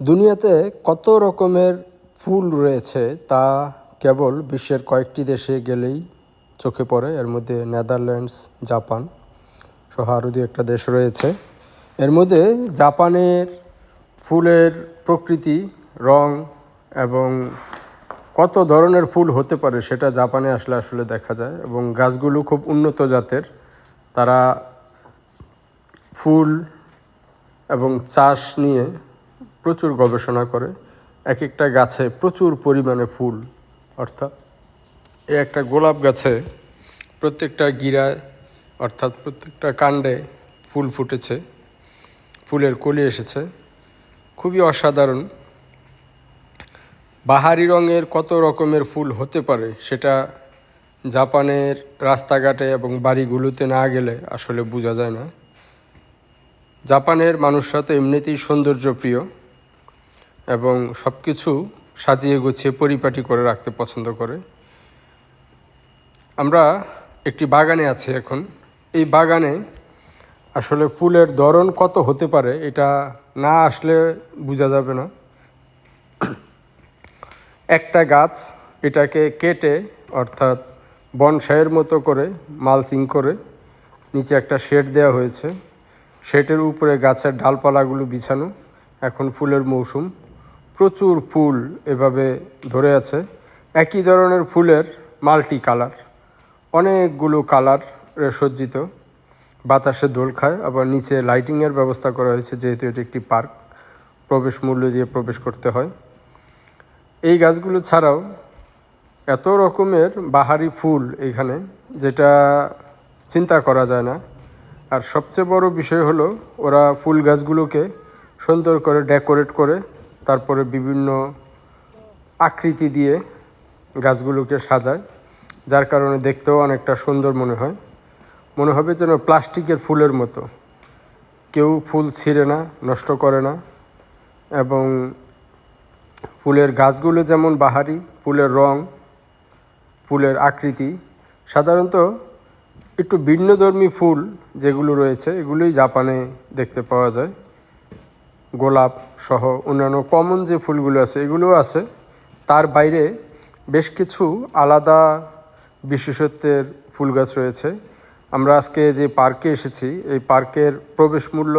দুনিয়াতে কত রকমের ফুল রয়েছে তা কেবল বিশ্বের কয়েকটি দেশে গেলেই চোখে পড়ে। এর মধ্যে নেদারল্যান্ডস, জাপান সহ আরও দু একটা দেশ রয়েছে। এর মধ্যে জাপানের ফুলের প্রকৃতি, রং এবং কত ধরনের ফুল হতে পারে সেটা জাপানে আসলে দেখা যায়। এবং গাছগুলো খুব উন্নত জাতের। তারা ফুল এবং চাষ নিয়ে প্রচুর গবেষণা করে। এক একটা গাছে প্রচুর পরিমাণে ফুল, অর্থাৎ একটা গোলাপ গাছে প্রত্যেকটা গিরায় অর্থাৎ প্রত্যেকটা কাণ্ডে ফুল ফুটেছে, ফুলের কলি এসেছে, খুবই অসাধারণ। বাহারি রঙের কত রকমের ফুল হতে পারে সেটা জাপানের রাস্তাঘাটে এবং বাড়িগুলোতে না গেলে আসলে বোঝা যায় না। জাপানের মানুষরা তো এমনিতেই সৌন্দর্যপ্রিয় এবং সব কিছু সাজিয়ে গুছিয়ে পরিপাটি করে রাখতে পছন্দ করে। আমরা একটি বাগানে আছি এখন। এই বাগানে আসলে ফুলের ধরন কত হতে পারে এটা না আসলে বোঝা যাবে না। একটা গাছ, এটাকে কেটে অর্থাৎ বনসাইয়ের মতো করে মালচিং করে নিচে একটা শেড দেওয়া হয়েছে। শেডের উপরে গাছের ডালপালাগুলো বিছানো। এখন ফুলের মৌসুম, প্রচুর ফুল এভাবে ধরে আছে। একই ধরনের ফুলের মাল্টি কালার, অনেকগুলো কালারে সজ্জিত, বাতাসে দোল খায়। আবার নিচে লাইটিংয়ের ব্যবস্থা করা হয়েছে, যেহেতু এটি একটি পার্ক, প্রবেশ মূল্য দিয়ে প্রবেশ করতে হয়। এই গাছগুলো ছাড়াও এত রকমের বাহারি ফুল এখানে, যেটা চিন্তা করা যায় না। আর সবচেয়ে বড় বিষয় হলো ওরা ফুল গাছগুলোকে সুন্দর করে ডেকোরেট করে তারপরে বিভিন্ন আকৃতি দিয়ে গাছগুলোকে সাজায়, যার কারণে দেখতেও অনেকটা সুন্দর মনে হবে যেন প্লাস্টিকের ফুলের মতো। কেউ ফুল ছিঁড়ে না, নষ্ট করে না। এবং ফুলের গাছগুলো যেমন বাহারি, ফুলের রং, ফুলের আকৃতি সাধারণত একটু ভিন্নধর্মী ফুল যেগুলো রয়েছে এগুলোই জাপানে দেখতে পাওয়া যায়। গোলাপ সহ অন্যান্য কমন যে ফুলগুলো আছে এগুলোও আছে। তার বাইরে বেশ কিছু আলাদা বিশেষত্বের ফুল গাছ রয়েছে। আমরা আজকে যে পার্কে এসেছি, এই পার্কের প্রবেশ মূল্য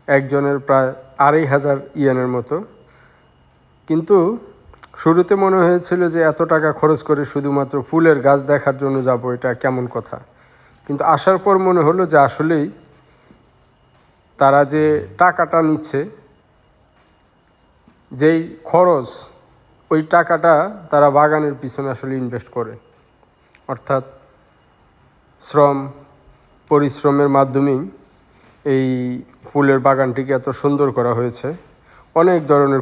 একজনের প্রায় 2500 ইয়েনের মতো। কিন্তু শুরুতে মনে হয়েছিল যে এত টাকা খরচ করে শুধুমাত্র ফুলের গাছ দেখার জন্য যাব, এটা কেমন কথা। কিন্তু আসার পর মনে হলো যে আসলেই তারা যে টাকাটা নিচ্ছে, যেই খরচ, ওই টাকাটা তারা বাগানের পিছনে আসলে ইনভেস্ট করে। অর্থাৎ পরিশ্রমের মাধ্যমেই এই ফুলের বাগানটিকে এত সুন্দর করা হয়েছে। অনেক ধরনের